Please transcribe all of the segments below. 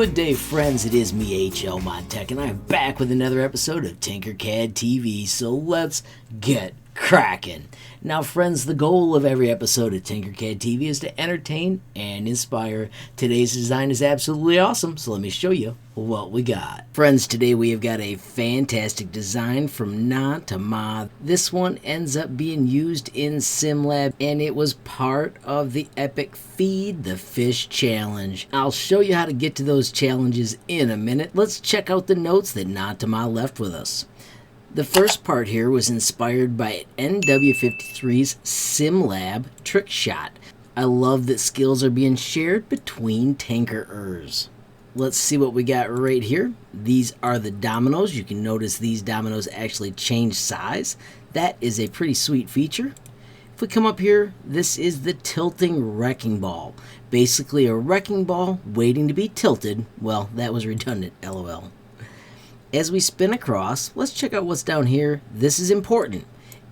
Good day, friends. It is me, HLModTech, and I'm back with another episode of Tinkercad TV, so let's get cracking. Now, friends, the goal of every episode of Tinkercad TV is to entertain and inspire. Today's design is absolutely awesome, so let me show you what we got. Friends, today we have got a fantastic design from NaTaMa. This one ends up being used in SimLab, and it was part of the epic Feed the Fish challenge. I'll show you how to get to those challenges in a minute. Let's check out the notes that NaTaMa left with us. The first part here was inspired by NW53's SimLab trick shot. I love that skills are being shared between tinkerers. Let's see what we got right here. These are the dominoes. You can notice these dominoes actually change size. That is a pretty sweet feature. If we come up here, this is the tilting wrecking ball. Basically a wrecking ball waiting to be tilted. Well, that was redundant, LOL. As we spin across, let's check out what's down here. This is important.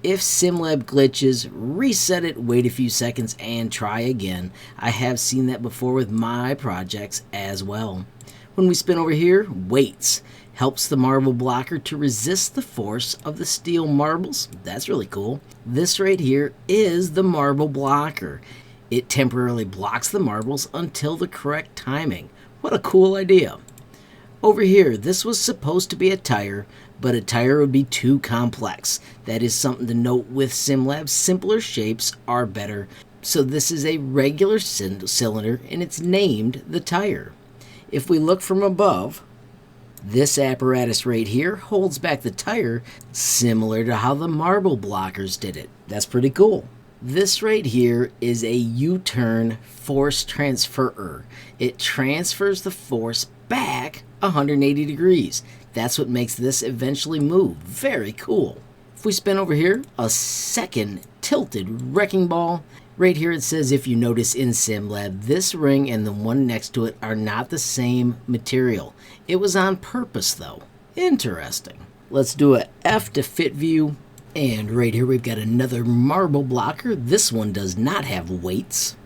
If SimLab glitches, reset it, wait a few seconds, and try again. I have seen that before with my projects as well. When we spin over here, weights. Helps the marble blocker to resist the force of the steel marbles. That's really cool. This right here is the marble blocker. It temporarily blocks the marbles until the correct timing. What a cool idea. Over here, this was supposed to be a tire, but a tire would be too complex. That is something to note with SimLab. Simpler shapes are better. So this is a regular cylinder, and it's named the tire. If we look from above, this apparatus right here holds back the tire, similar to how the marble blockers did it. That's pretty cool. This right here is a U-turn force transferer. It transfers the force back 180 degrees. That's what makes this eventually move. Very cool. If we spin over here, a second tilted wrecking ball. Right here it says, if you notice in SimLab, this ring and the one next to it are not the same material. It was on purpose though. Interesting. Let's do a F to fit view. And right here we've got another marble blocker. This one does not have weights.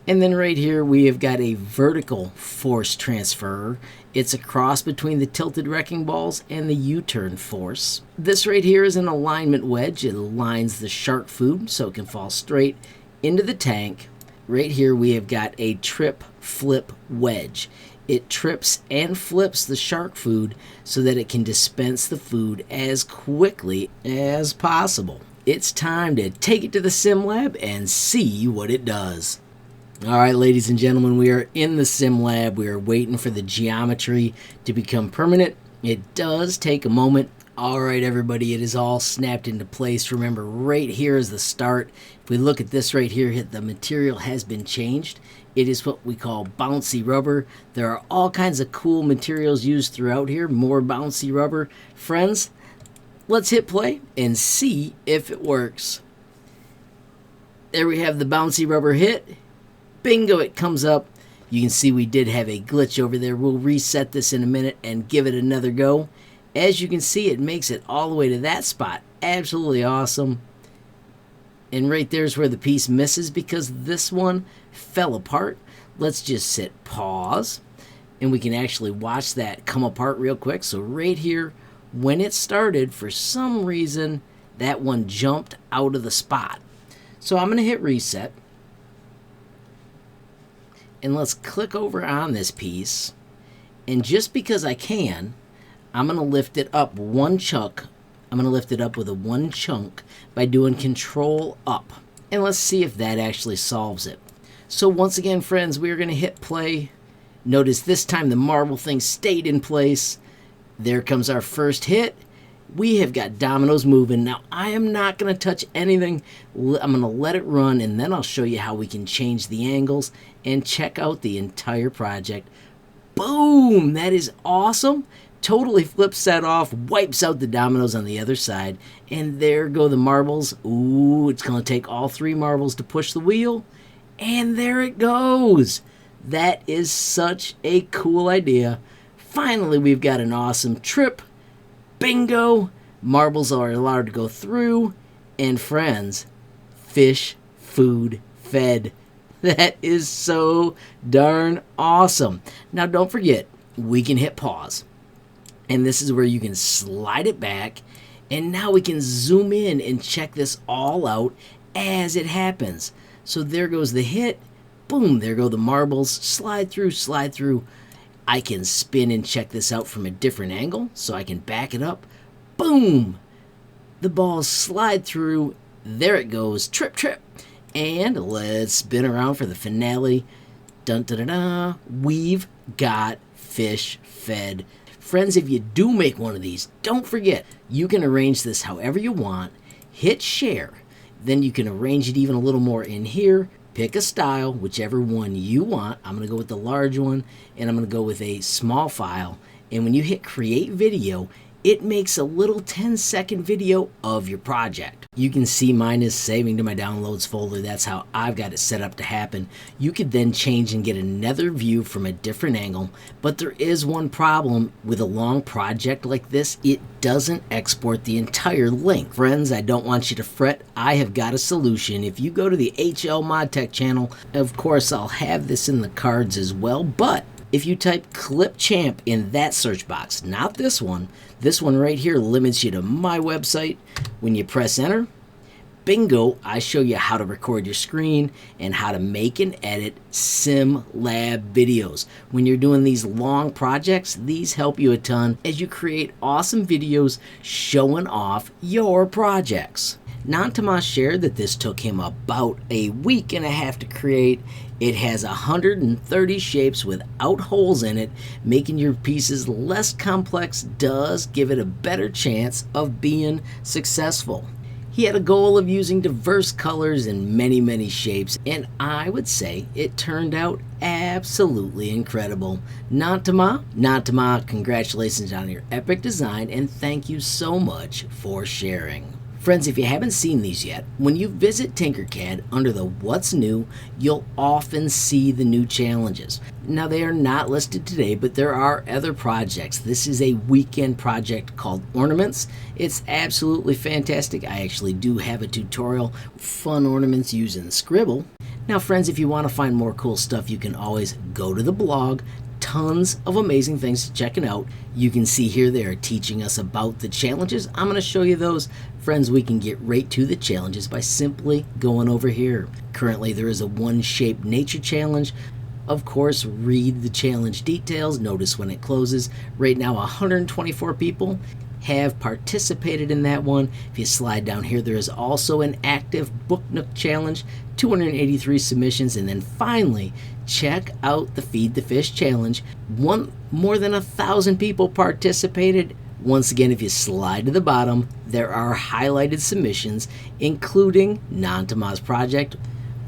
And then right here we have got a vertical force transfer. It's a cross between the tilted wrecking balls and the U-turn force. This right here is an alignment wedge. It aligns the shark food so it can fall straight into the tank. Right here we have got a trip flip wedge. It trips and flips the shark food so that it can dispense the food as quickly as possible. It's time to take it to the SimLab and see what it does. Alright, ladies and gentlemen, we are in the SimLab. We are waiting for the geometry to become permanent. It does take a moment. Alright, everybody, it is all snapped into place. Remember, right here is the start. If we look at this right here, the material has been changed. It is what we call bouncy rubber. There are all kinds of cool materials used throughout here. More bouncy rubber. Friends, let's hit play and see if it works. There we have the bouncy rubber hit. Bingo, it comes up. You can see we did have a glitch over there. We'll reset this in a minute and give it another go. As you can see, it makes it all the way to that spot. Absolutely awesome. And right there's where the piece misses because this one fell apart. Let's just hit pause. And we can actually watch that come apart real quick. So right here, when it started, for some reason, that one jumped out of the spot. So I'm going to hit reset. And let's click over on this piece. And just because I can, I'm going to lift it up one chunk. I'm going to lift it up with a one chunk by doing Control up. And let's see if that actually solves it. So once again, friends, we are going to hit play. Notice this time the marble thing stayed in place. There comes our first hit. We have got dominoes moving. Now, I am not going to touch anything. I'm going to let it run, and then I'll show you how we can change the angles and check out the entire project. Boom! That is awesome. Totally flips that off, wipes out the dominoes on the other side, and there go the marbles. Ooh, it's going to take all three marbles to push the wheel, and there it goes. That is such a cool idea. Finally, we've got an awesome trip. Bingo! Marbles are allowed to go through, and friends, fish, food, fed. That is so darn awesome. Now don't forget, we can hit pause. And this is where you can slide it back. And now we can zoom in and check this all out as it happens. So there goes the hit. Boom, there go the marbles. Slide through, slide through. I can spin and check this out from a different angle, so I can back it up. Boom! The balls slide through. There it goes. Trip, trip. And let's spin around for the finale. Dun dun dun dun. We've got fish fed. Friends, if you do make one of these, don't forget, you can arrange this however you want. Hit share. Then you can arrange it even a little more in here. Pick a style, whichever one you want. I'm going to go with the large one, and I'm going to go with a small file. And when you hit create video, it makes a little 10-second video of your project. You can see mine is saving to my downloads folder. That's how I've got it set up to happen. You could then change and get another view from a different angle, but there is one problem with a long project like this. It doesn't export the entire link. Friends, I don't want you to fret. I have got a solution. If you go to the HLModTech channel, of course I'll have this in the cards as well, but if you type Clip Champ in that search box, not this one right here limits you to my website. When you press enter, bingo, I show you how to record your screen and how to make and edit sim lab videos. When you're doing these long projects, these help you a ton as you create awesome videos showing off your projects. NaTaMa shared that this took him about a week and a half to create. It has 130 shapes without holes in it, making your pieces less complex does give it a better chance of being successful. He had a goal of using diverse colors and many shapes, and I would say it turned out absolutely incredible. NaTaMa, congratulations on your epic design, and thank you so much for sharing. Friends, if you haven't seen these yet, when you visit Tinkercad under the What's New, you'll often see the new challenges. Now, they are not listed today, but there are other projects. This is a weekend project called Ornaments. It's absolutely fantastic. I actually do have a tutorial, fun ornaments using Scribble. Now, friends, if you want to find more cool stuff, you can always go to the blog. Tons of amazing things to check out. You can see here they are teaching us about the challenges. I'm going to show you those. Friends, we can get right to the challenges by simply going over here. Currently, there is a one-shape nature challenge. Of course, read the challenge details. Notice when it closes. Right now, 124 people have participated in that one. If you slide down here, there is also an active Book Nook challenge, 283 submissions, and then finally, check out the Feed the Fish challenge. More than 1,000 people participated. Once again, if you slide to the bottom, there are highlighted submissions, including NaTaMa's project.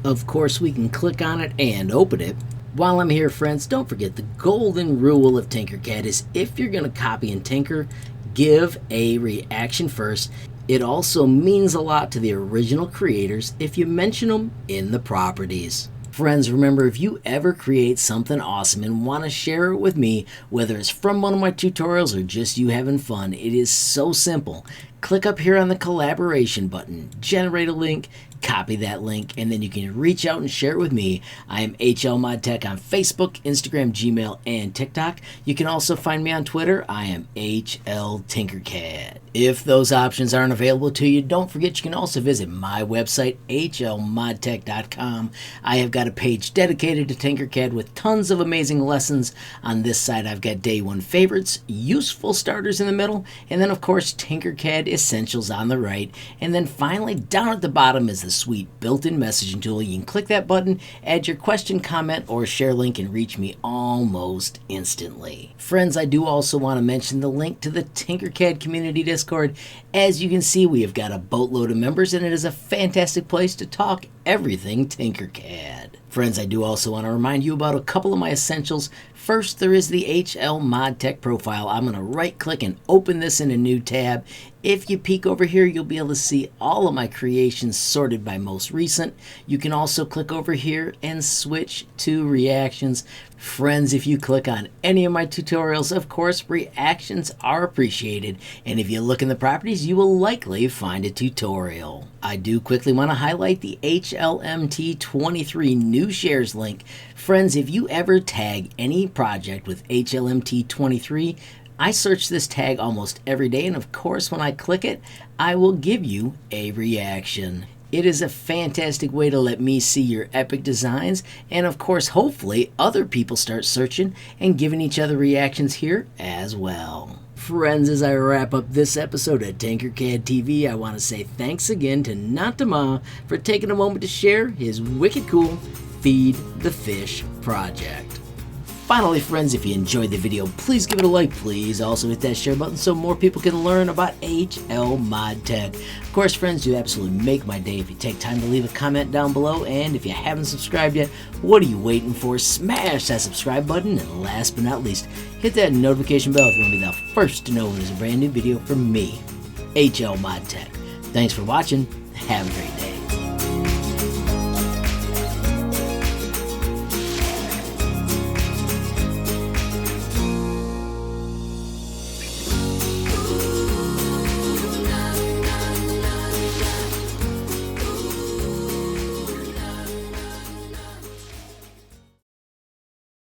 Of course, we can click on it and open it. While I'm here, friends, don't forget the golden rule of Tinkercad is if you're going to copy and tinker, give a reaction first. It also means a lot to the original creators if you mention them in the properties. Friends, remember, if you ever create something awesome and want to share it with me, whether it's from one of my tutorials or just you having fun, it is so simple. Click up here on the collaboration button, generate a link, copy that link, and then you can reach out and share it with me. I am HLModTech on Facebook, Instagram, Gmail, and TikTok. You can also find me on Twitter. I am HLTinkercad. If those options aren't available to you, don't forget you can also visit my website, HLModTech.com. I have got a page dedicated to Tinkercad with tons of amazing lessons. On this side, I've got day one favorites, useful starters in the middle, and then, of course, Tinkercad essentials on the right. And then finally, down at the bottom is the sweet built-in messaging tool. You can click that button, add your question, comment, or share link, and reach me almost instantly. Friends, I do also want to mention the link to the Tinkercad community Discord. As you can see, we have got a boatload of members, and it is a fantastic place to talk everything Tinkercad. Friends, I do also want to remind you about a couple of my essentials. First, there is the HLModTech profile. I'm going to right-click and open this in a new tab. If you peek over here, you'll be able to see all of my creations sorted by most recent. You can also click over here and switch to reactions. Friends, if you click on any of my tutorials, of course, reactions are appreciated. And if you look in the properties, you will likely find a tutorial. I do quickly want to highlight the HLMT23 new shares link. Friends, if you ever tag any project with HLMT23, I search this tag almost every day, and of course when I click it, I will give you a reaction. It is a fantastic way to let me see your epic designs, and of course hopefully other people start searching and giving each other reactions here as well. Friends, as I wrap up this episode of Tinkercad TV, I want to say thanks again to NaTaMa for taking a moment to share his wicked cool Feed the Fish project. Finally, friends, if you enjoyed the video, please give it a like. Please also hit that share button so more people can learn about HLModTech. Of course, friends, you absolutely make my day if you take time to leave a comment down below. And if you haven't subscribed yet, what are you waiting for? Smash that subscribe button. And last but not least, hit that notification bell if you want to be the first to know when there's a brand new video from me, HLModTech. Thanks for watching. Have a great day.